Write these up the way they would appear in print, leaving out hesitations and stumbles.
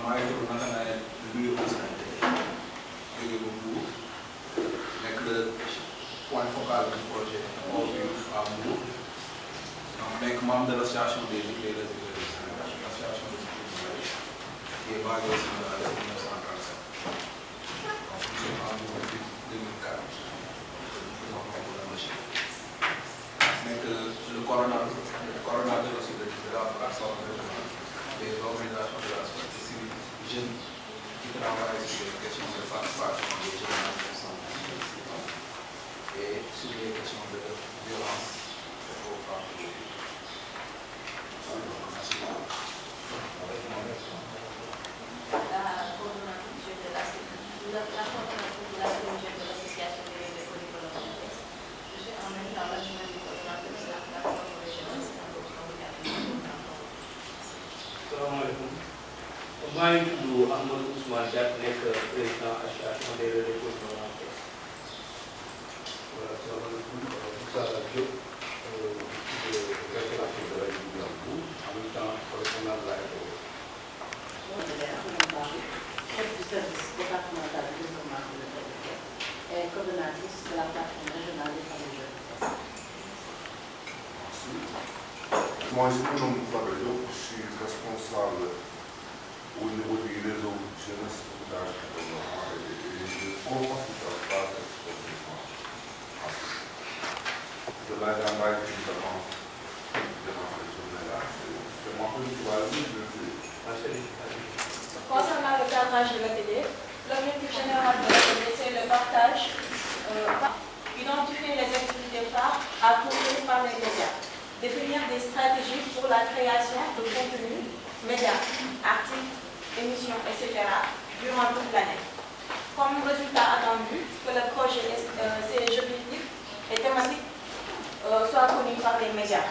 maa ngi tudd Nathanaël Louga Moussante jóge ba Mbour nekk le point focal du projet ORYUF à Mbour donc nekk membre de l'association des éclaireurs du Sénégal, l'association des éclaireurs qui est basée au Sénégal depuis 1937. Donc nous sommes en Mbour depuis 2004. Nekk le coordonnateur aussi de la plateforme régionale des organisations de la société civile jeunes qui travaillent sur les questions de participation des jeunes dans les institutions et sur les questions de violence aux femmes. La coordonnatrice de la commission de l'association des polyglottes. Je suis en même temps l'adjointe du coordonnateur de la plateforme régionale. Salaamaaleykum maa ngi tudd Amadou Ousmane Diack nekk président association des relais polyglottes. Voilà, salaamaaleykum Moussa Diop directeur de la Mbour en même temps correspondant de la RDO. Chef du service départemental de développement communautaire et coordonnatrice de la plateforme régionale des femmes et jeunes. Merci. Moi, je me nomme Fabien Diop, je suis responsable au niveau du réseau jeunesse pour l'âge de développement et je co-facilite pas cette proposition. De là, j'envoie évidemment durant cette journée-là. C'est moi qui vais aller, Concernant le cadrage de l'atelier, l'objectif général de l'atelier, c'est le partage, identifier les activités phares à couvrir par les médias, définir des stratégies pour la création de contenu, médias, articles, émissions, etc. durant toute l'année. Comme résultat attendu, que le projet, ses objectifs et thématiques soient connus par les médias.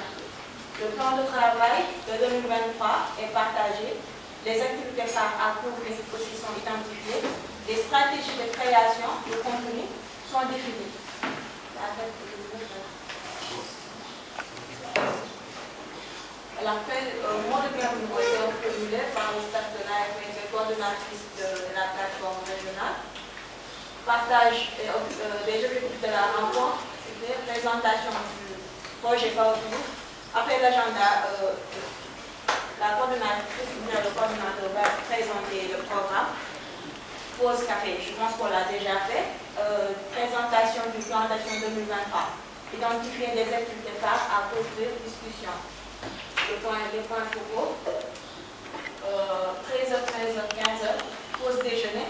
Le plan de travail de 2023 est partagé. Les activités phares à couvrir aussi sont identifiées. Les stratégies de création de contenu sont définies. Alors, mot de bienvenue est formulé par le staff de l'AFP, coordonnatrice de la plateforme régionale. Partage des objectifs de la rencontre, présentation du projet ORYUF. Après l'agenda, la coordonnatrice, le coordonnateur va présenter le programme. Pause café, je pense qu'on l'a déjà fait. Présentation du plan d'action 2023. Identifier les activités phares à couvrir, discussion. Les points focaux. 13h, 13h, 15h, pause déjeuner.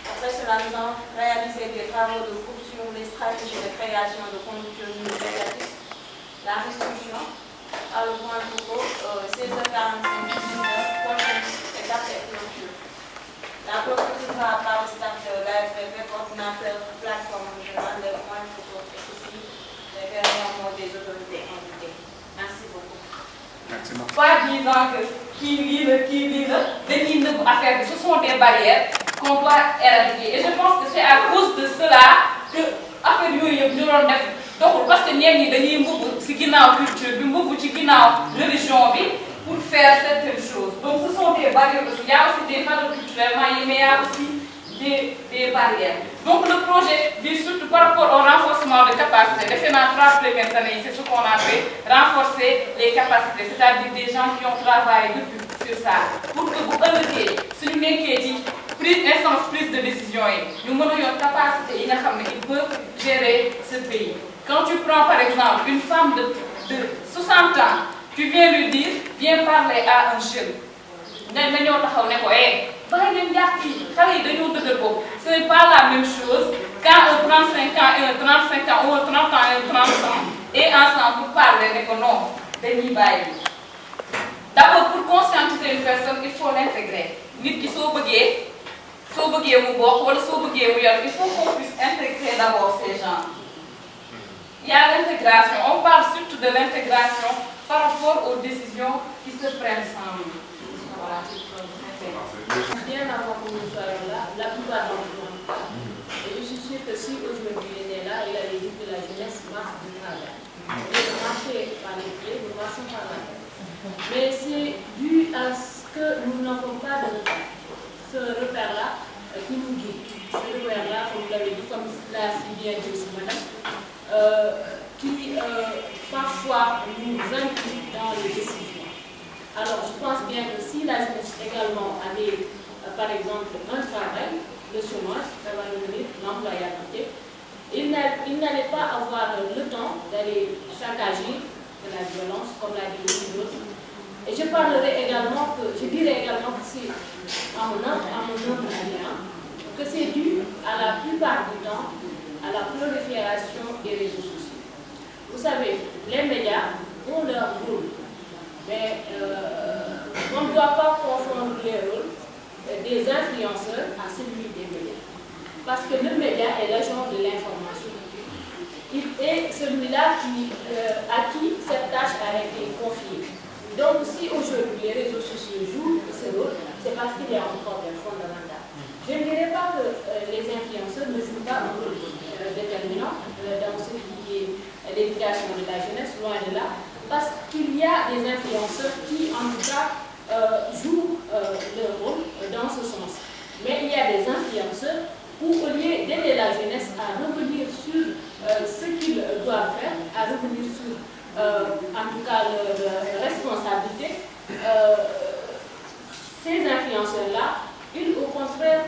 Après cela, nous allons réaliser des travaux de groupe sur les stratégies de création de contenu médiatique, la restitution. À le point focaux, 16h45, 18h, prochaine étape et clôture. La clôture sera par le staff de l'AFP, coordinateur plateforme régionale, le point focaux et aussi les derniers mots des autorités invitées. Merci beaucoup. Merci beaucoup. Pas disant que qui affaire, ce sont des barrières qu'on doit éradiquer. Et je pense que c'est à cause de cela que affaire donc parce que ñenn ñi dañuy mbubb ci ginnaaw culture bi mbubb ci ginnaaw religion bi pour faire certaines choses. Donc ce sont des barrières aussi. Il y a aussi des valeurs culturelles, mais il y a aussi des barrières. Donc le projet vise surtout par rapport au renforcement de capacités. Les 3 premières années, c'est ce qu'on a fait, renforcer les capacités, c'est-à-dire des gens qui ont travaillé depuis sur ça. Pour que vous œuvriez, si nous n'avons prise de décision, nous avons une capacité, ils peuvent gérer ce pays. Quand tu prends par exemple une femme de 60 ans, tu viens lui dire, viens parler à un jeune. Ce n'est pas la même chose quand un 35 ans et un 35 ans ou un 30 ans et un 30 ans et ensemble pour parler de non, d'abord pour conscientiser une personne, il faut l'intégrer. Il faut qu'on puisse intégrer d'abord ces gens. Il y a l'intégration, on parle surtout de l'intégration par rapport aux décisions qui se prennent sans nous. Voilà. Bien avant que nous soyons là, la plupart d'entre nous. Et je suis sûre que si aujourd'hui il est là, il avait dit que la jeunesse marche du travail. Vous marchez par les pieds, vous marchez par la tête. Mais c'est dû à que nous n'avons pas de repère. Ce repère-là qui nous guide, ce repère-là, comme vous l'avez dit, comme l'a si bien dit aussi madame, qui parfois nous implique dans les décisions. Alors je pense bien que si la jeunesse également avait, par exemple, un travail, le chômage, ça va devenir l'employabilité, il n'allait pas avoir le temps d'aller saccager de la violence, comme l'a dit aussi l'autre. Et je dirais également que c'est, à mon humble avis, que c'est dû à la plupart du temps à la prolifération des réseaux sociaux. Vous savez, les médias ont leur rôle, mais on ne doit pas confondre les rôles des influenceurs à celui des médias. Parce que le média est l'agent de l'information. Il est celui-là à qui cette tâche a été confiée. Donc si aujourd'hui les réseaux sociaux jouent ce rôle, c'est parce qu'il y a un problème fondamental. Je ne dirais pas que les influenceurs ne jouent pas un rôle déterminant dans ce qui est l'éducation de la jeunesse, loin de là, parce qu'il y a des influenceurs qui en tout cas jouent leur rôle dans ce sens. Mais il y a des influenceurs où au lieu d'aider la jeunesse à revenir sur ce qu'ils doivent faire, à revenir sur en tout cas leur responsabilité, ces influenceurs-là, ils au contraire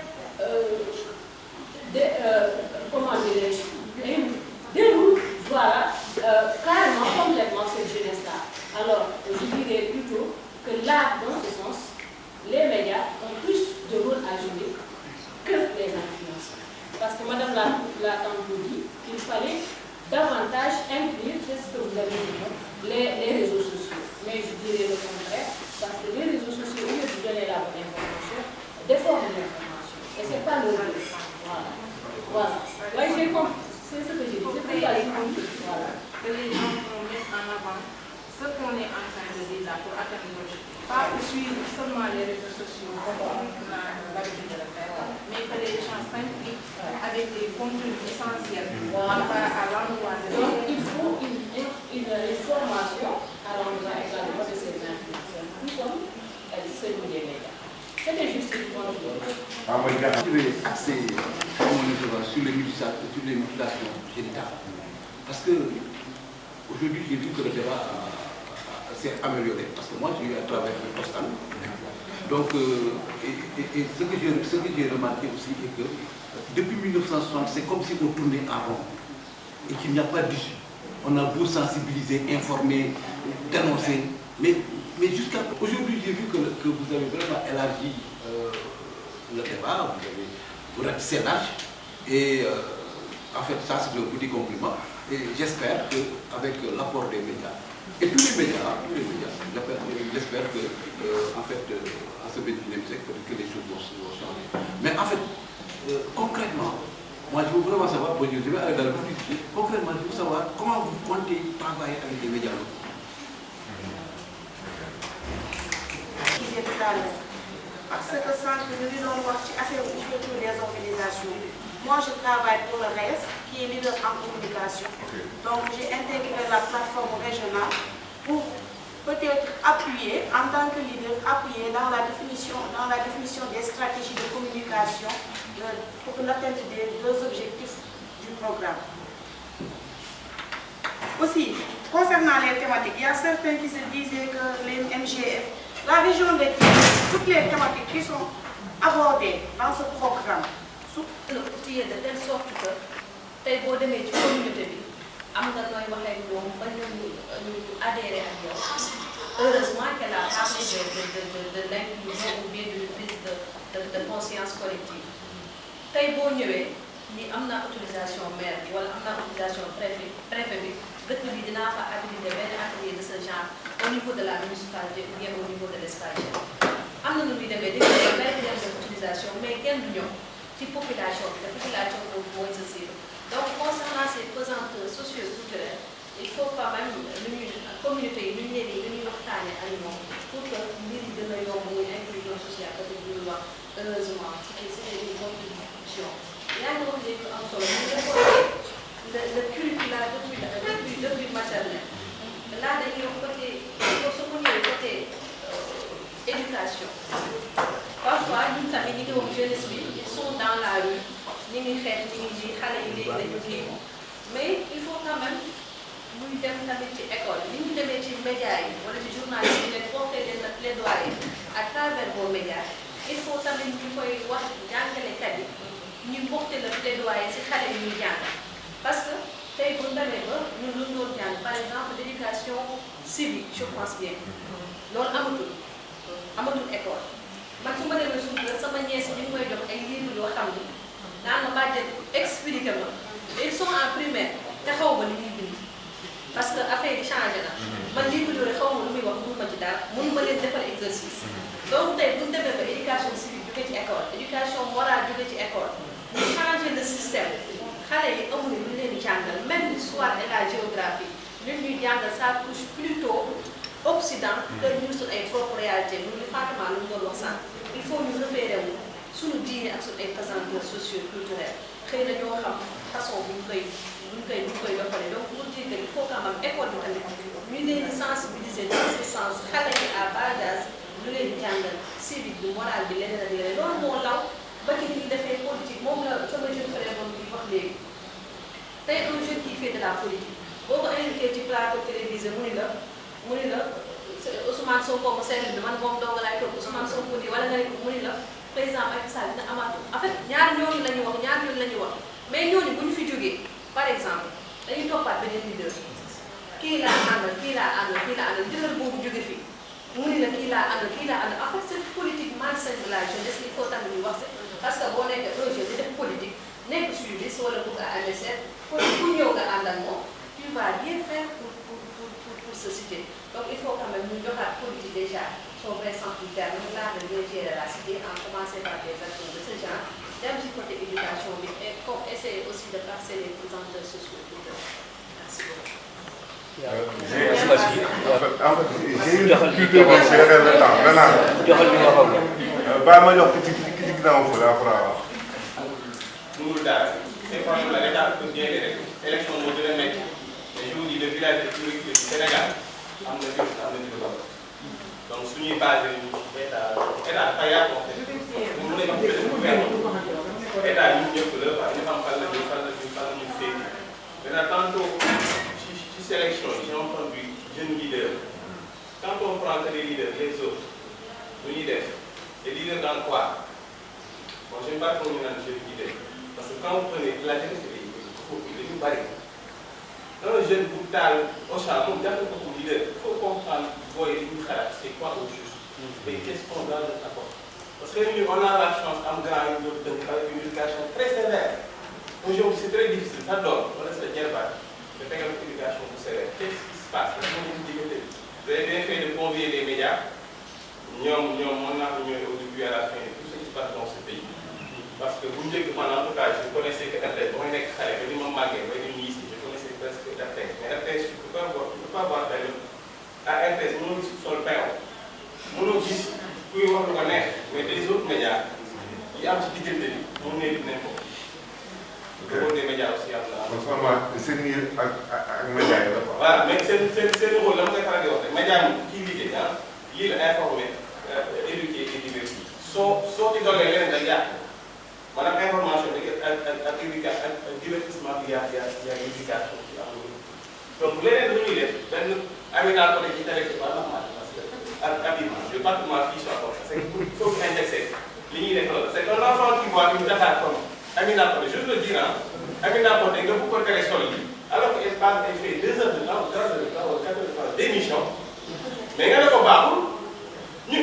déroulent carrément complètement cette jeunesse-là. Alors, je dirais plutôt que là, dans ce sens, les médias ont plus de rôle à jouer que les influenceurs. Parce que Madame l'a tantôt dit, il fallait davantage inclure, c'est ce que vous avez dit, les réseaux sociaux. Mais je dirais le contraire, parce que les réseaux sociaux, au lieu de donner la bonne information, déforment l'information. Et ce n'est pas le rôle. Voilà. Oui, j'ai compris. C'est ce que j'ai dit. C'est pourquoi j'ai compris. Voilà. Que les gens vont mettre en avant ce qu'on est en train de dire là pour atteindre l'objectif. Pas suivre seulement les réseaux sociaux comme on a l'habitude de le faire, mais que les gens s'impliquent avec des contenus essentiels à l'endroit de donc il faut une formation à l'endroit également de ces influenceurs, tout comme celui des médias. C'était juste une bonne chose. Je vais axer mon intervention sur les mutilations génitales. Parce que aujourd'hui, j'ai vu que le débat s'est amélioré. Parce que moi, j'ai eu à travers le Tostan. Donc, ce que j'ai remarqué aussi est que depuis 1960, c'est comme si on tournait en rond et qu'il n'y a pas d'issue. On a beau sensibiliser, informer, dénoncer, mais jusqu'à aujourd'hui, j'ai vu que vous avez vraiment élargi le débat, vous ratissez large, et en fait, ça c'est un petit compliment, et j'espère qu'avec l'apport des médias, et tous les médias, j'espère que, en fait, à ce 21e siècle, que les choses vont changer. Mais en fait, concrètement, moi je veux vraiment savoir, je vais aller dans le futur, concrètement, je veux savoir comment vous comptez travailler avec les médias locaux. Parce que sans que nous disons affaire ouverture des organisations, moi je travaille pour le RES, qui est leader en communication. Donc j'ai intégré la plateforme régionale pour peut-être appuyer, en tant que leader, appuyer dans la définition des stratégies de communication pour l'atteinte des deux objectifs du programme. Aussi, concernant les thématiques, il y a certains qui se disaient que les MGF, la région de toutes les thématiques qui sont abordées dans ce programme sont outillées de telle sorte que tey boo demee ci communauté bi am nga nooy waxee ñoom ba ñu adhéré ak yow. Heureusement qu'elle a parlé de l'inclusion ou bien d'une prise de conscience collective. Tey boo ñëwee ni am na autorisation maire bi wala am na autorisation préfet bi dëkk bi dinaa fa habilité benn atelier de ce genre au niveau de la municipalité ou bien au niveau de l'espace. am na nu muy demee dañuy def benn de autorisation mais kenn du ñëw ci population bi la population boobu mooy sa cible. Donc concernant ces pesanteurs socio-culturelles, il faut quand même communauté yi ñu leen di lu ñuy waxtaanee ak ñoom pour que mbir yi gën a yomb muy inclusion sociale peut être ñuy wax heureusement c'est une contribution. yaa ngi wax léegi am solo ñu développé le culte là depuis maternelle. Là dañuy wax côté su ko ñëwee côté éducation. ngi xeex ñi ngi ji xale yi léegi dañu kii mais il faut quand même muy dem tamit ci école ni ñu demee ci médias yi wala ci journalistes yi leen porter leen plaidoyer à travers vos médias il faut tamit ñu koy wax jàngalekat yi ñu porter le plaidoyer ci xale yi ñuy jàng parce que tey bu ñu demee ba ñun lu ñu doon jàng par exemple l'éducation civique je pense bien loolu amatul école man su ma demee suñu kër sama ñees ñu ngi koy jox ay livres yoo xam ni naan ma bàjjen expliqué ma ils sont en primaire te xaw ma li ñuy bind parce que affaire yi changé na man livre yooyu xaw ma lu muy wax mënu ma ci dara mënu ma leen defal exercice donc tey bu ñu demee ba éducation civique jóge ci école éducation morale jóge ci école ñu changé le système xale yi amuñu lu leen di jàngal même l'histoire et la géographie ñun ñuy jàngal ça touche plutôt Occident que ñu suñu ay propre réalité ñu li Fatima lu ñu doon wax sànq il faut ñu référé wu suñu diine ak suñu ay pesanteurs sociaux culturels xëy na ñoo xam façon bu ñu koy doxalee donc pour dire que il faut quand même école bi tamit ñu leen di sensibiliser dans ce sens xale yi à bas âge ñu leen di jàngal civique bi moral bi leneen ak leneen loolu moo law ba ci ni ñu defee politique moom la sama jeune frère moom di wax léegi tey un jeune qui fait de la politique boo ko invité ci plateau télévisé mu ni la Ousmane Sonko mu service bi man moom dong laay toog Ousmane Sonko di wala nga ne mu ni la président Macky Sall dina amaat en fait ñaar ñooñu la ñuy wax mais ñooñu bu ñu fi jógee par exemple dañuy toppaat beneen leader kii laa àndal jëlal boobu jóge fi mu ni la kii laa àndal en fait cette politique malsaine de la jeunesse il faut tamit ñu wax parce que boo nekkee un jeune di def politique nekk suivis wala bugg a amee seet ku ñëw nga àndal moom tu vas rien faire pour se citer. Donc il faut quand même nous donner la politique déjà son vrai sens du terme, là de bien gérer la cité en commençant par des actions de ce genre, même du côté éducation, mais essayer aussi de passer les présenteurs sociaux. Merci beaucoup. En fait, j'ai une difficulté pour gérer le temps. Maintenant, élection moo gën a nekk mais je vous dis le village de tourisme du Sénégal am na développement donc suñuy basé wu état dafa yàqu en fait mu nekk gouvernement état ñun ñëpp la parce que ñu xam fan la ñu féete maintenant tantôt ci sélection yi j'ai entendu jeune leader quand on prend que les leaders les autres lu ñuy def les leaders dans quoi bon je ne sais pas comment ñu naan jeune leader parce que quand vous prenez la jeunesse dañu bari un jeune bu taal Auchan moom jàpp ko comme leader il faut comprendre booy li ñu xalaat c'est quoi au juste et qu'est-ce qu'on doit leur apporter parce que nous on a la chance am grand yu ñu dëkk avec une éducation très sévère aujourd'hui c'est très difficile sa doom wala sa jarbaat de tegal une éducation bu sévère qu'est-ce qui se passe parce que moom ñu diggante vous avez bien fait de convier les médias ñoom mën naa ko ñëw au début à la fin tout ce qui se passe dans ce pays parce que bu njëkk man en tout cas je connaissais que RTS ba may nekk xale ba ni ma màggee ba ni ñu ici je connaissais presque RTS mais RTS tu peux pas voir benn à RTS mënoo gis sol peew mënoo gis kuy wax lu ko neex mais des autres médias yi am ci diggante bi moom nee nañ ko. ok des médias aussi am na. franchement seen yéen ak médias yi la quoi. voilà mais seen rôle la ma koy faral di wax rek média yi kii liggéey ah lii la informer éduquer et divertir soo ci dollee leneen day yàq. maanaam information bi ak éducation ak divertissement bi yaa éducation ci am donc leneen lu ñuy def benn Amina Poté ci télé ci wàllu parce que ak habillement je veux pas que ma fille soit forte c'est que il faut que indexer li ñuy def loolu c'est un enfant qui voit une Dakar comme Amina Poté je veux le dire ah Amina Poté nga bëgg ko tere sol yi alors que elle parle elle fait 2 heures de temps 3 heures de temps ou 4 heures de temps d'émission mais nga ne ko baaxul ñun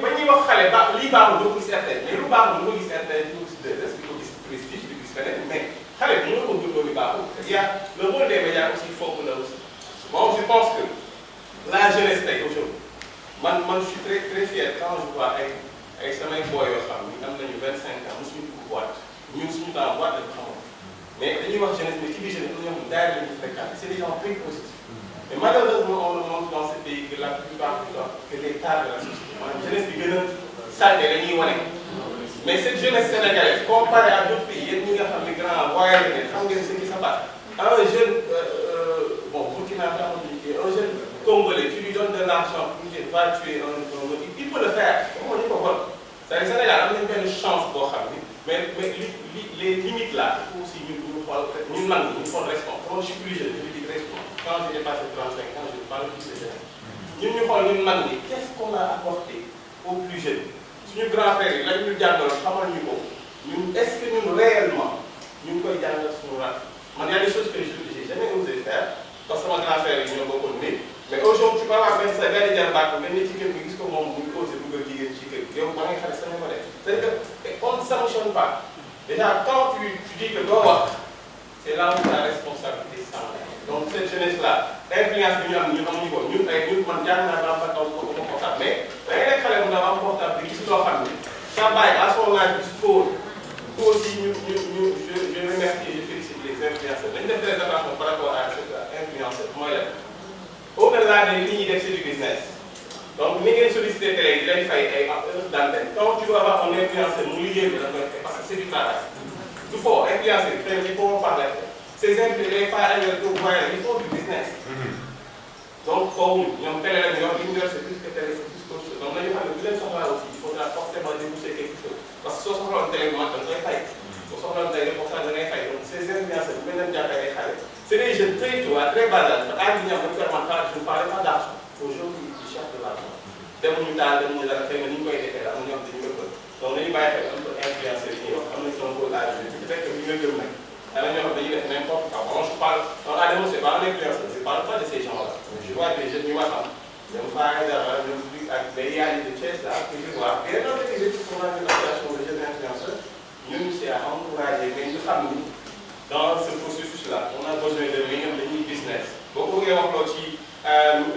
ba ñuy wax xale ba lii baaxul doo ko gis RTS mais lu baaxul doo ko gis RTS doo ko gis 2S di ko gis Prestige di ko gis feneen mais xale bi mënoo ko gëmloo li baaxul il y a le rôle des médias aussi foofu la aussi bon je pense que la jeunesse tey aujourd'hui man je suis très fier quand je vois ay samay boy yoo xam ni am nañu 25 ans mosuñu dugg boîte ñun suñu temps boîte lañu xamoon mais dañuy wax jeunesse mais ci biir jeunesse dañoo xam daayira lañu fréquenté c'est des gens très positifs mais malheureusement on le montre dans ce pays que la plupart du temps que les tares de la société maanaam jeunesse bi gën a sànni la ñuy wane mais cette jeunesse sénégalaise comparée à d'autres pays yéen ñi nga xam ne grand voyage ngeen xam ngeen ce qui se passe un jeune bon Burkina Faso un jeune congolais tu lui donnes de l'argent pour qu'il va tuer il peut le faire comme ni ko bon c'est-à-dire Sénégal am nañu benn chance boo xam ni mais les limites là, il faut aussi nous mag ñi ñu xool responsable. Quand je suis plus jeune, je dis responsable. Quand j'ai dépassé 35 ans, je parle plus de jeunes. Ñun ñu xool ñun mag ñi, qu'est-ce qu'on a apporté aux plus jeunes? Suñu grand frère yi lañ ñu jàngaloon xamal ñu ko ñun est-ce que ñun réellement ñu ngi koy jàngal suñu rak. Man y a des choses que j'ai jamais osé faire parce que sama grand frère yi ñoo bokkoon nit. Mais aujourd'hui tu peux avoir benn jarbaat nga ne ci kër gi gis ko moom mu ngi osé dugal jigéen ci kër gi yow ba ngay xale sax ko def. C'est-à-dire que on ne sanctionne pas. Déjà quand tu dis que doo wax c'est là où la responsabilité s'en est. Donc cette jeunesse là influence bi ñu am ñu amuñu ko ñun man jàng naa ba am taw ko ba portable mais da ngay nekk xale bu ndaw am portable bi gis loo xam ni sa bàyyi à son âge bi sport aussi je remercie et je félicite les influenceurs dañu def très attention par rapport à cette influenceur mooy la au-delà de li ñuy def c'est du business donc ni ngeen sollicité télé yi dañ fay ay heures d'antenne quand tu dois avoir un influenceur mu liggéey bi da koy parce que c'est du travail du faux influenceur il faut parler ces influenceurs pas il faut du business donc foofu ñoom télé la ñu yor li ñu yor c'est plus que télé c'est plus qu'autre chose donc nañu xam ne bu leen soxlaa aussi il faudra forcément déboucher quelque chose parce que soo soxlawoon télé bi mag da ngay fay soo soxlawoon tey reportage da ngay fay donc ces influenceurs bu leen jàppee ay xale c'est des jeunes très tôt à très bas âge parce que âge bi ñu am dañu koy man je ne parlais pas d'argent aujourd'hui ils cherchent de l'argent demuñu taal demuñu dara xëy na ni ñu koy defee la am ñoo xam dañu koy bëgg donc nañu bàyyi xel un peu influenceurs yi ñuy wax am nañu son beau âge bi fekk ñu nga gëm nag alors ñoo xam dañuy def n'importe quoi bon je parle donc Adamo c'est pas un influenceur je parle pas de ces gens-là je vois des jeunes yu ma xam ñoom Fara Dara ñoom Luc ak des yaay de Thiès là que je vois bien dans les études qu'on a fait l'association de jeunes influenceurs ñun c'est à encourager mais ñu xam ni dans ce processus là on a besoin de li ñoom dañuy business boo ko bëggee wax loo ci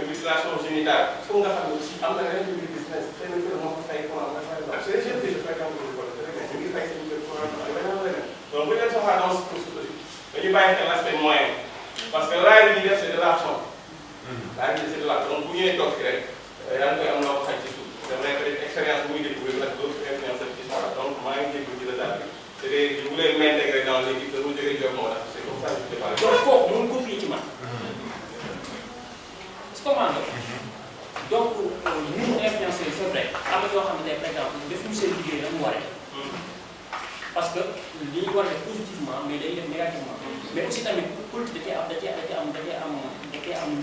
mutilation génitale il faut nga xam ne aussi am na leneen lu ñuy business xëy na kër moo ko fay courant nga fay donc c'est des jeunes que je fréquente au école ñu ngi fay seen kër courant ak leneen leneen donc bu ñu leen soxlaa dans ce processus dañuy bàyyi xel l'aspect moyen parce que laaj bi ñuy def c'est de l'argent laaj bi c'est de l'argent donc bu ñëwee toog rek yaa ngi koy am loo ko xaj ci suuf c'est vrai que expérience bu muy découvrir nag d'autres influenceurs qui sont là donc maa ngi déglu ci retard bi c'est des je voulais m'intégrer dans l'équipe de mu jógee job moo tax c'est comme ça que je te parle donc kooku moom copier ci man comment donc ñun influenceurs yi c'est vrai am na ñoo xam ne par exemple defuñu seen liggéey la mu waree parce que li ñu war a def positivement mais dañuy def négativement mais aussi tamit politique da cee am lu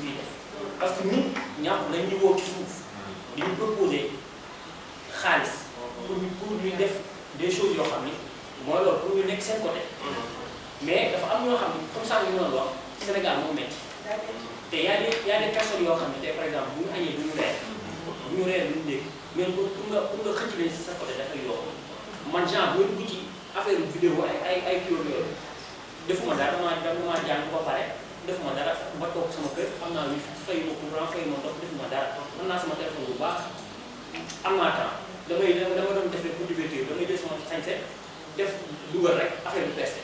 ñuy def parce que ñun ñàkk dañ ñu woo ci suuf di ñu proposer xaalis pour ñu def des choses yoo xam ni mooy loolu pour ñu nekk seen côté mais dafa am ñoo xam ne comme ça ñu doon wax Sénégal moo métti te y a des personnes yoo xam ne tey par exemple bu ñu añee du ñu reer du ñu dégg mais pour nga xëcc leen si sa côté dafay yomb man genre boo dugg ci affaire vidéo ay kii yooyu defuma dara dama jàng ba pare defuma dara ba toog sama kër am naa lu fay ma courant fay ma ndox defuma dara mën naa sama téléphone bu baax am naa temps dama doon def rek pour divertir damay jël sama sañse def dugal rek affaire bi testé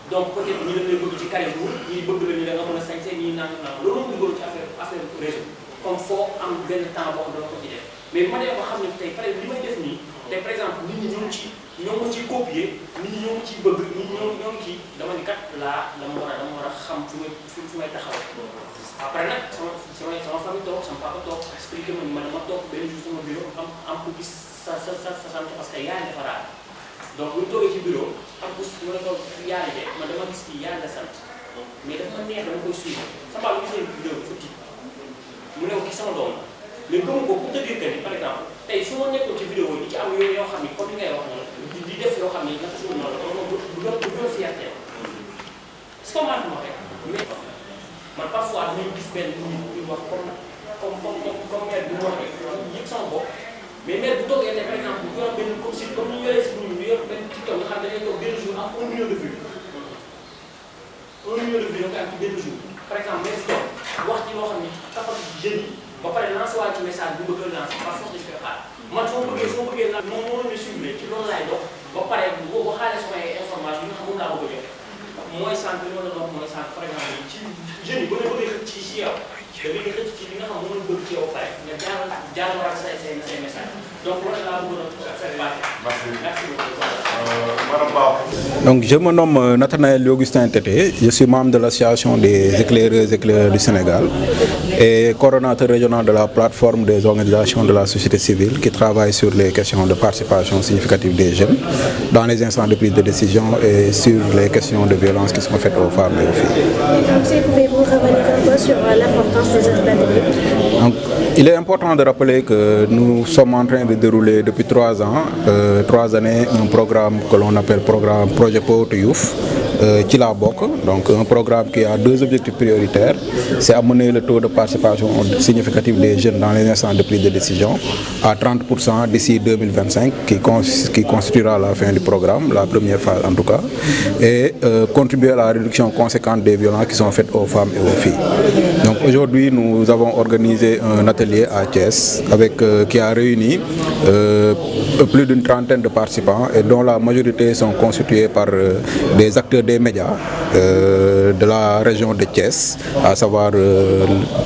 donc peut-être ñi dañ lay bëgg ci carré bu ñi bëgg la ñu da nga mën a sañse ñi naan loolu moom dugal ci affaire réseau comme foo am benn temps boo xam dama ko ci def mais bu ma dee ba xam ne tey par exemple li may def nii tey par exemple nit ñi ñoo ngi ciy copier nit ñi ñoo ngi ciy bëgg nit ñi ñoo ngi ciy dama ni kat laa dama war a xam fu may taxaw après nag sama famille toog sama papa toog expliqué ma dama toog benn jour sama bureau am ku gis sa sant parce que yaa dafa raar donc bu ñu toogee ci bureau am ku mu ne ko yaa de man dama gis kii yaa la sant mais dafa ma neex dama koy suivre sama papa gisee vidéo bi fa tiit mu ne ko kii sama doom mais gëmu ko pour te dire que ni par exemple tey su ma nekkoon ci vidéo yi ci am yooyu yoo xam ni comme li ngay wax noonu di def yoo xam ni naka suñu noonu la moom du gën fierté est-ce que maa rek mais man parfois dañuy gis benn nit ñuy wax comme maire bi mu wax rek yëg sama bopp mais maire bu toogee ne par exemple bu yor benn comme si comme ni ñu yoree si ñu yor benn TikTok nga xam ne dañuy toog benn jour am 1 million de vues 1 million de vues nga am ci benn jour par exemple maire si wax ci loo xam ni dafa jeunes yi ba pare lancé waat ci message bu bëgg a lancé par force dañu koy xaar man soo bëggee la moom moo leen suivre ci loolu laay dox ba pare boo xaalee samay information yi nga xam moom laa bëgg a joxe mooy sant li ma la wax mooy sant par exemple ci jeunes yi ba nga bëggee ci yow leen di xëcc ci li nga xam moom lañ bëgg ci yow pare nga jaarale say message donc loolu laa bëggoon a faire passer. Merci beaucoup. Donc je me nomme Nathanaël Augustin Tété, je suis membre de l'association des éclaireurs du Sénégal et coordonnateur régional de la plateforme des organisations de la société civile qui travaille sur les questions de participation significative des jeunes dans les instances de prise de décision et sur les questions de violence qui sont faites aux femmes et aux filles. Donc, pouvez-vous revenir un peu sur l'importance des actes. Donc, il est important de rappeler que nous sommes en train de dérouler depuis 3 ans, 3 années, un programme que l'on appelle Projet Power to Youth, Chilabok, donc un programme qui a 2 objectifs prioritaires, c'est amener le taux de participation significative des jeunes dans les instances de prise de décision à 30% d'ici 2025, qui constituera la fin du programme, la première phase en tout cas, et contribuer à la réduction conséquente des violences qui sont faites aux femmes et aux filles. Donc aujourd'hui, nous avons organisé un atelier à Thiès qui a réuni plus d'une trentaine de participants et dont la majorité sont constitués par des acteurs des médias de la région de Thiès, à savoir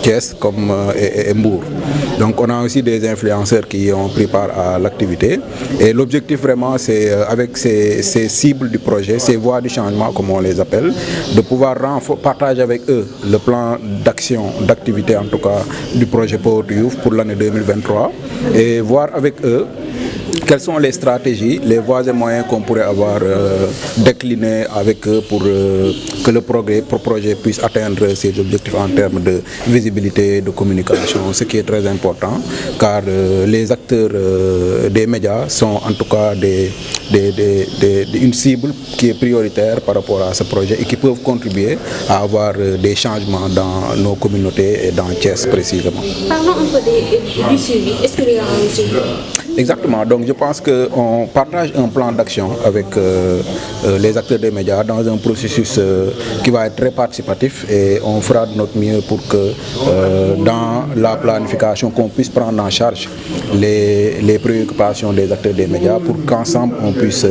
Thiès et Mbour. Donc on a aussi des influenceurs qui ont pris part à l'activité et l'objectif vraiment c'est avec ces cibles du projet, ces voies du changement comme on les appelle, de pouvoir partager avec eux le plan d'action, d'activité en tout cas du projet Power to Youth pour l'année 2023 et voir avec eux quelles sont les stratégies, les voies et moyens qu'on pourrait avoir déclinés avec eux pour que le projet puisse atteindre ses objectifs en termes de visibilité, de communication, ce qui est très important car les acteurs des médias sont en tout cas une cible qui est prioritaire par rapport à ce projet et qui peuvent contribuer à avoir des changements dans nos communautés et dans Thiès précisément. Parlons un peu du suivi. Est-ce qu'il y a un suivi? Exactement, donc je pense qu'on partage un plan d'action avec les acteurs des médias dans un processus qui va être très participatif et on fera de notre mieux pour que dans la planification qu'on puisse prendre en charge les préoccupations des acteurs des médias pour qu'ensemble on puisse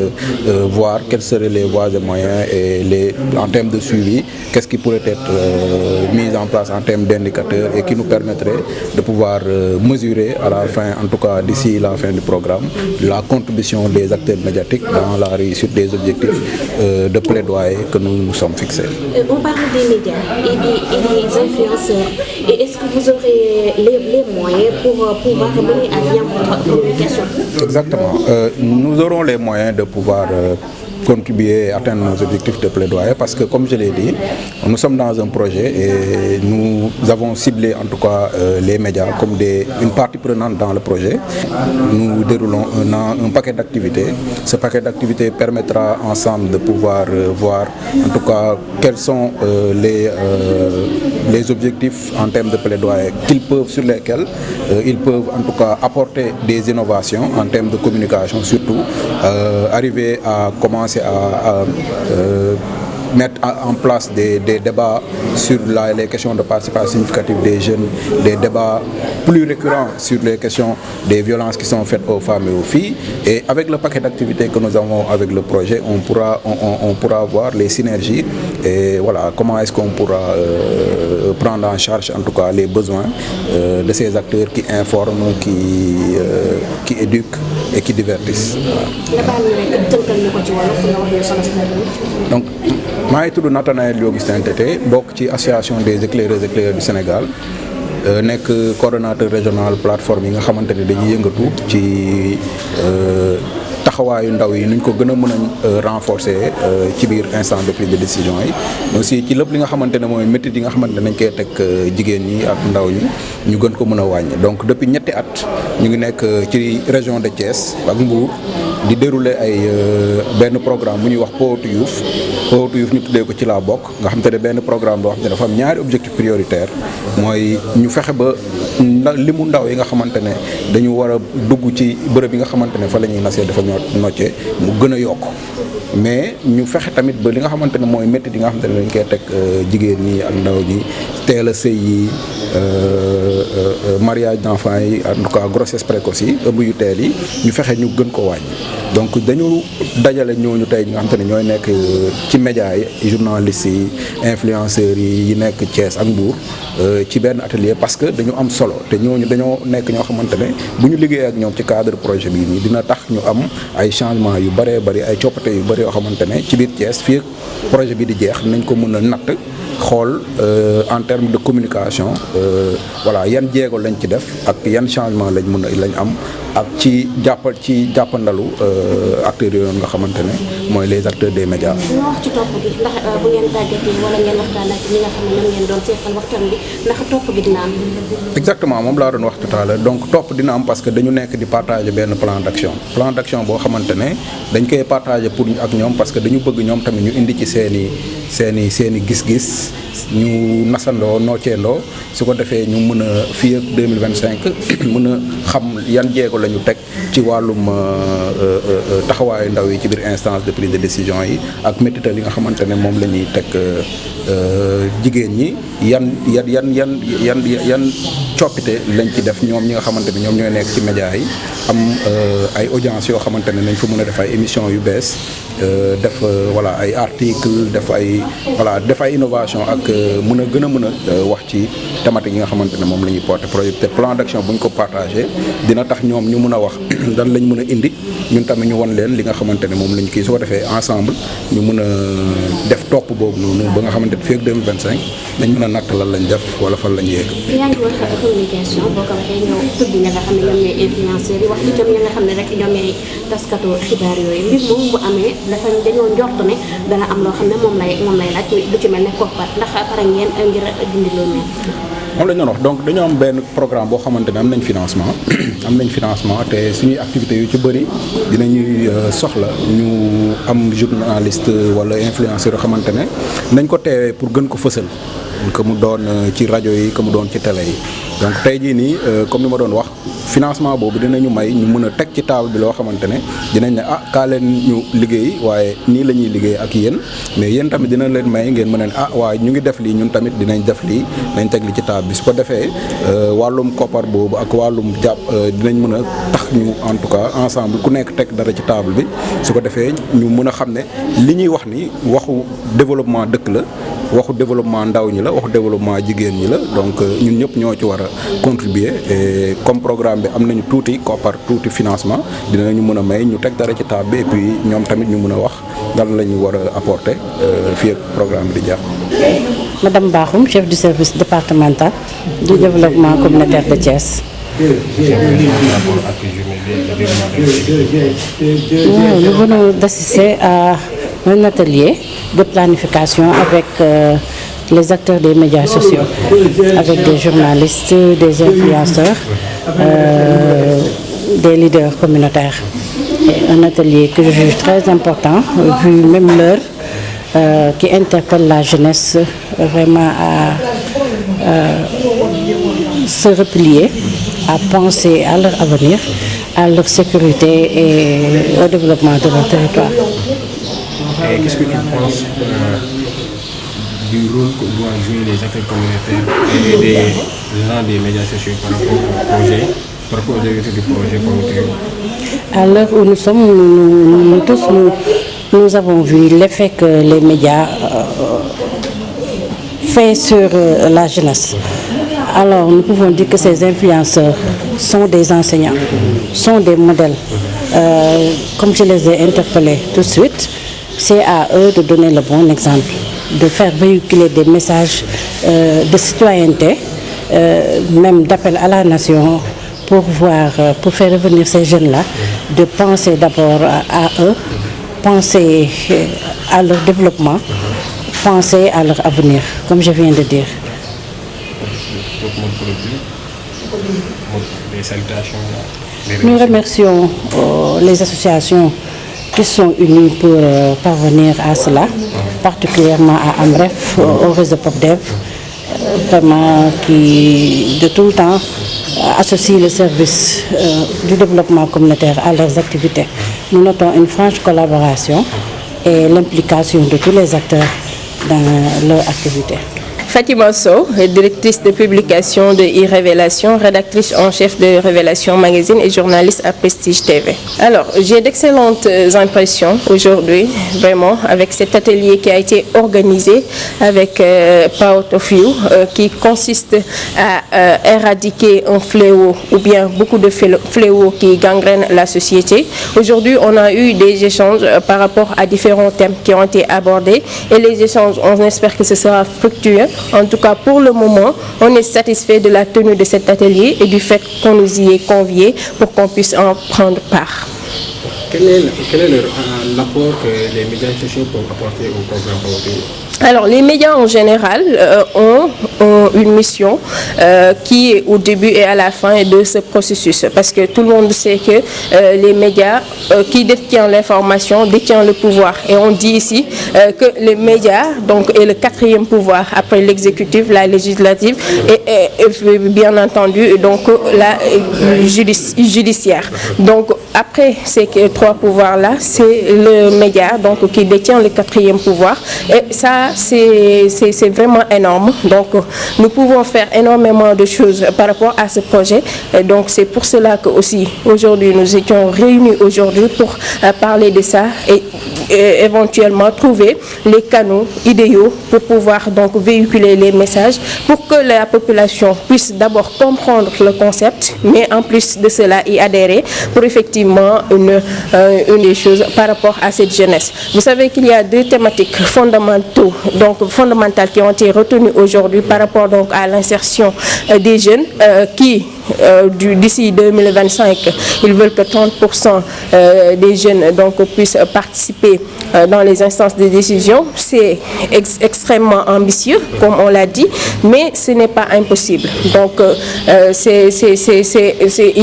voir quelles seraient les voies et moyens et en termes de suivi, qu'est-ce qui pourrait être mis en place en termes d'indicateurs et qui nous permettrait de pouvoir mesurer à la fin, en tout cas d'ici la fin du programme, la contribution des acteurs médiatiques dans la réussite des objectifs de plaidoyer que nous nous sommes fixés. On parle des médias et des influenceurs. Et est-ce que vous aurez les moyens pour pouvoir mener à bien votre communication? Exactement. Nous aurons les moyens de pouvoir contribuer à atteindre nos objectifs de plaidoyer parce que comme je l'ai dit, nous sommes dans un projet et nous avons ciblé en tout cas les médias comme une partie prenante dans le projet. Nous déroulons un paquet d'activités. Ce paquet d'activités permettra ensemble de pouvoir voir en tout cas quels sont les objectifs en termes de plaidoyer sur lesquels ils peuvent en tout cas apporter des innovations en termes de communication, surtout arriver à commencer à mettre en place des débats sur les questions de participation significative des jeunes, des débats plus récurrents sur les questions des violences qui sont faites aux femmes et aux filles. Et avec le paquet d'activités que nous avons avec le projet, on pourra voir les synergies et voilà comment est-ce qu'on pourra prendre en charge en tout cas les besoins de ces acteurs qui informent, qui éduquent et qui divertissent. Donc, maa ngi tudd Nathanaël Augustin Tété bokk ci association des éclaireurs du Sénégal nekk coordonnateur régional plateforme yi nga xamante ne dañuy yëngatu ci taxawaayu ndaw yi nuñ ko gën a mën a renforcer ci biir instance de prise de décision yi mais aussi ci lépp li nga xamante ne mooy métier yi nga xamante ne nañ koy teg jigéen ñi ak ndaw ñi ñu gën ko mën a wàññi. Donc depuis ñetti at ñu ngi nekk ci région de Thiès ak Mbour di dérouler benn programme bu ñuy wax Power to Youth. Power to Youth ñu tuddee ko ci laa bokk nga xamante ne benn programme boo xam ne dafa am ñaari objectif prioritaire mooy ñu fexe ba limu ndaw yi nga xamante ne dañu war a dugg ci bërëb yi nga xamante ne fa la ñuy nasee dafa nocce mu gën a yokk mais ñu fexe tamit ba li nga xamante ne mooy métti yi nga xamante ne dañ koy teg jigéen ñi ak ndaw ñi teel a sëy yi mariage d'enfants yi en tout cas grossesse précoce yi ëmb yu teel yi ñu fexe ñu gën ko wàññi donc dañu dajale ñooñu tey ñi nga xamante ne ñooy nekk ci médias yi journalistes yi influenceurs yi nekk Thiès ak Mbour ci benn atelier parce que dañu am solo te ñooñu dañoo nekk ñoo xamante ne bu ñu liggéeyee ak ñoom ci cadre projet bii nii dina tax ñu am ay changement yu bëree bëri ay coppite yu bëri yoo xamante ne ci biir Thiès fii projet bi di jeex nañ ko mën a natt xool en termes de communication voilà yan jéego lañ ci def ak yan changement lañ am ak ci jàppandalu acteurs yooyu nga xamante ne mooy les acteurs des médias. ñu wax ci topp gi ndax bu ngeen tàggatee wala ngeen waxtaan ak ñi nga xam ne ñoom ngeen doon seetal waxtaan bi ndax topp gi dina am. exactement moom laa doon wax tout à l'heure donc topp dina am parce que dañu nekk di partager benn plan d'action boo xamante ne dañ koy partager pour ak ñoom parce que dañu bëgg ñoom tamit ñu indi ci seeni gis-gis ñu nasandoo nooceendoo su ko defee ñu mën a fii ak 2025 mën a xam yan jéego la ñu teg ci wàllum taxawaayu ndaw yi ci biir instance de prise de décision yi ak métital yi nga xamante ne moom la ñuy teg jigéen ñi yan coppite lañ ci def ñoom ñi nga xamante ne ñoom ñooy nekk ci médias yi am ay audience yoo xamante ne nañ fa mën a def ay émissions yu bees def voilà ay articles def ay innovation ak mën a wax ci thématique yi nga xamante ne moom la ñuy porter projet te plan d'action bu ñu ko partagé dina tax ñoom ñu mën a wax dan lañ mën a indi ñun tamit ñu won leen li nga xamante ne moom lañ kii soo defee ensemble ñu mën a def topp boobu noonu ba nga xamante ne fii ak 2025 dañ mën a natt lan lañ def wala fan lañ yegg. yaa ngi wax communication boo ko waxee ñëw tudd ña nga xam ne ñoom ñooy influenceurs yi wax itam ña nga xam ne rek ñoom ñooy taskatu xibaar yooyu mbir moom bu amee dañoo njort ne dana am loo xam ne moom lay laaj lu ci mel ne koppar ndax pare ngeen ngir dindi loolu moom la ñu doon wax donc dañoo am benn programme boo xamante ne am nañ financement te suñuy activités yu ci bëri dinañuy soxla ñu am journaliste wala influenceur yoo xamante ne nañ ko teewee pour gën ko fësal que mu doon ci rajo yi que mu doon ci télé yi donc tey jii nii comme ni ma doon wax financement boobu dinañu may ñu mën a teg ci table bi loo xamante ne dinañ ne kaa leen ñu liggéey waaye nii la ñuy liggéey ak yéen mais yéen tamit dina leen may ngeen mën a ne waaye ñu ngi def lii ñun tamit dinañ def lii nañ teg li ci table bi su ko defee wàllum koppar boobu ak wàllum jàpp dinañ mën a tax ñu en tout cas ensemble ku nekk teg dara ci table bi su ko defee ñu mën a xam ne li ñuy wax ni waxu développement dëkk la waxu développement ndaw ñi la waxu développement jigéen ñi la donc ñun ñëpp ñoo ci war a contribuer et comme programme bi am nañu tuuti koppar tuuti financement dinañu mën a may ñu teg dara ci table bi et puis ñoom tamit ñu mën a wax lan la ñu war a apporter fii ak programme bi di jeex. Madame Bakhoum, chef du service départemental du développement communautaire de Thiès. Nous venons d'assister à un atelier de planification avec les acteurs des médias sociaux, avec des journalistes, des influenceurs, des leaders communautaires. Et un atelier que je juge très important, vu même l'heure, qui interpelle la jeunesse vraiment à se replier, à penser à leur avenir, à leur sécurité et au développement de leur territoire. Et qu'est-ce que tu penses du rôle que doivent jouer les acteurs communautaires et des gens des médias sociaux par rapport au projet, par rapport aux objectifs du projet communautaire? À l'heure où nous sommes, nous tous, nous avons vu l'effet que les médias font sur la jeunesse. Alors nous pouvons dire que ces influenceurs sont des enseignants, sont des modèles. Comme je les ai interpellés tout de suite, c'est à eux de donner le bon exemple, de faire véhiculer des messages de citoyenneté, même d'appel à la nation, pour faire revenir ces jeunes-là, de penser d'abord à eux, penser à leur développement, penser à leur avenir, comme je viens de dire. Nous remercions les associations qui sont unies pour parvenir à cela, particulièrement à AMREF, au réseau PopDev, vraiment qui de tout le temps associe le service du développement communautaire à leurs activités. Nous notons une franche collaboration et l'implication de tous les acteurs dans leur activité. Fatima Sow, directrice de publication de e-Révélation, rédactrice en chef de Révélation Magazine et journaliste à Prestige TV. Alors, j'ai d'excellentes impressions aujourd'hui, vraiment, avec cet atelier qui a été organisé avec Power of You, qui consiste à éradiquer un fléau ou bien beaucoup de fléaux qui gangrènent la société. Aujourd'hui, on a eu des échanges par rapport à différents thèmes qui ont été abordés et les échanges, on espère que ce sera fructueux. En tout cas, pour le moment, on est satisfait de la tenue de cet atelier et du fait qu'on nous y ait conviés pour qu'on puisse en prendre part. Quel est l'apport que les médias sociaux peuvent apporter au programme Power of You? Alors, les médias en général ont une mission qui est au début et à la fin de ce processus. Parce que tout le monde sait que les médias qui détiennent l'information détiennent le pouvoir. Et on dit ici que les médias est le quatrième pouvoir après l'exécutif, la législative et bien entendu donc la judiciaire. Donc après ces trois pouvoirs-là, c'est le média qui détient le quatrième pouvoir. Et ça, c'est vraiment énorme. Donc, nous pouvons faire énormément de choses par rapport à ce projet. Et donc, c'est pour cela que aussi aujourd'hui, nous étions réunis aujourd'hui pour parler de ça et éventuellement trouver les canaux idéaux pour pouvoir donc véhiculer les messages pour que la population puisse d'abord comprendre le concept, mais en plus de cela y adhérer pour effectivement une des choses par rapport à cette jeunesse. Vous savez qu'il y a deux thématiques fondamentales qui ont été retenues aujourd'hui par rapport donc à l'insertion des jeunes qui d'ici 2025, ils veulent que 30% des jeunes puissent participer dans les instances de décision. C'est extrêmement ambitieux, comme on l'a dit, mais ce n'est pas impossible. Donc,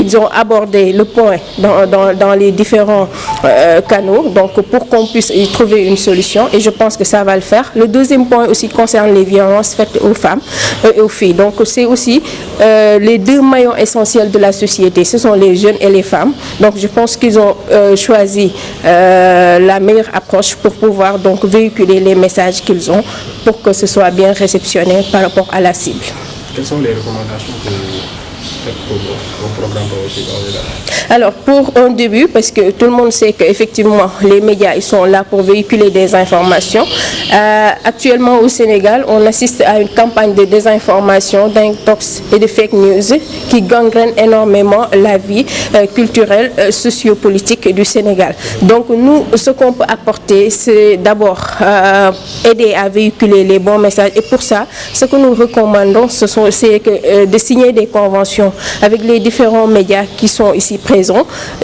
ils ont abordé le point dans les différents canaux, pour qu'on puisse y trouver une solution, et je pense que ça va le faire. Le deuxième point aussi concerne les violences faites aux femmes et aux filles. Donc, c'est aussi les deux maillons essentiels de la société, ce sont les jeunes et les femmes. Donc je pense qu'ils ont choisi la meilleure approche pour pouvoir donc véhiculer les messages qu'ils ont pour que ce soit bien réceptionné par rapport à la cible. Quelles sont les recommandations que vous faites pour le programme Power of You? Alors pour un début, parce que tout le monde sait qu'effectivement les médias ils sont là pour véhiculer des informations. Actuellement au Sénégal, on assiste à une campagne de désinformation, d'intox et de fake news qui gangrène énormément la vie culturelle, sociopolitique du Sénégal. Donc nous, ce qu'on peut apporter, c'est d'abord aider à véhiculer les bons messages. Et pour ça, ce que nous recommandons, c'est de signer des conventions avec les différents médias qui sont ici présents.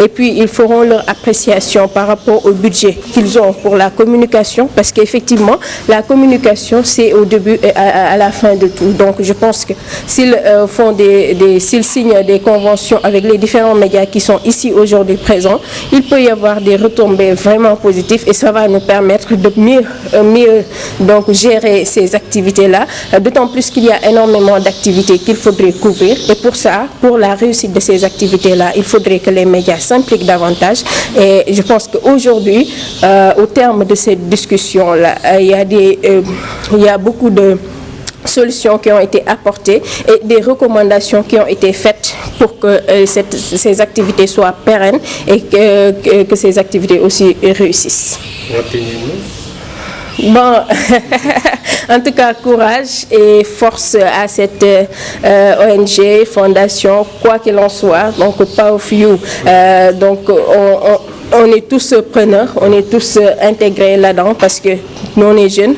Et puis ils feront leur appréciation par rapport au budget qu'ils ont pour la communication, parce qu'effectivement la communication c'est au début et à la fin de tout. Donc je pense que s'ils s'ils signent des conventions avec les différents médias qui sont ici aujourd'hui présents, il peut y avoir des retombées vraiment positives et ça va nous permettre de mieux donc gérer ces activités-là, d'autant plus qu'il y a énormément d'activités qu'il faudrait couvrir, et pour ça, pour la réussite de ces activités-là, il faudrait que les médias s'impliquent davantage. Et je pense qu'aujourd'hui, au terme de cette discussion-là, il y a beaucoup de solutions qui ont été apportées et des recommandations qui ont été faites pour que ces activités soient pérennes et que ces activités aussi réussissent. Bon, en tout cas, courage et force à cette ONG, fondation, quoi qu'il en soit. Donc, Power of You, on est tous preneurs, on est tous intégrés là-dedans parce que nous on est jeunes,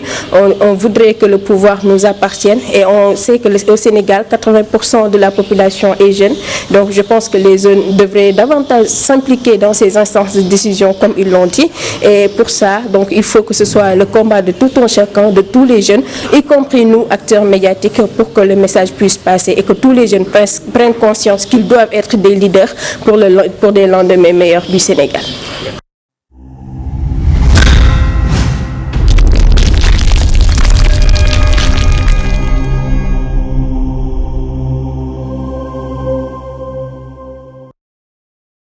on voudrait que le pouvoir nous appartienne et on sait que au Sénégal, 80% de la population est jeune. Donc je pense que les jeunes devraient davantage s'impliquer dans ces instances de décision comme ils l'ont dit. Et pour ça, donc, il faut que ce soit le combat de tout un chacun, de tous les jeunes, y compris nous, acteurs médiatiques, pour que le message puisse passer et que tous les jeunes prennent conscience qu'ils doivent être des leaders pour des lendemains meilleurs du Sénégal.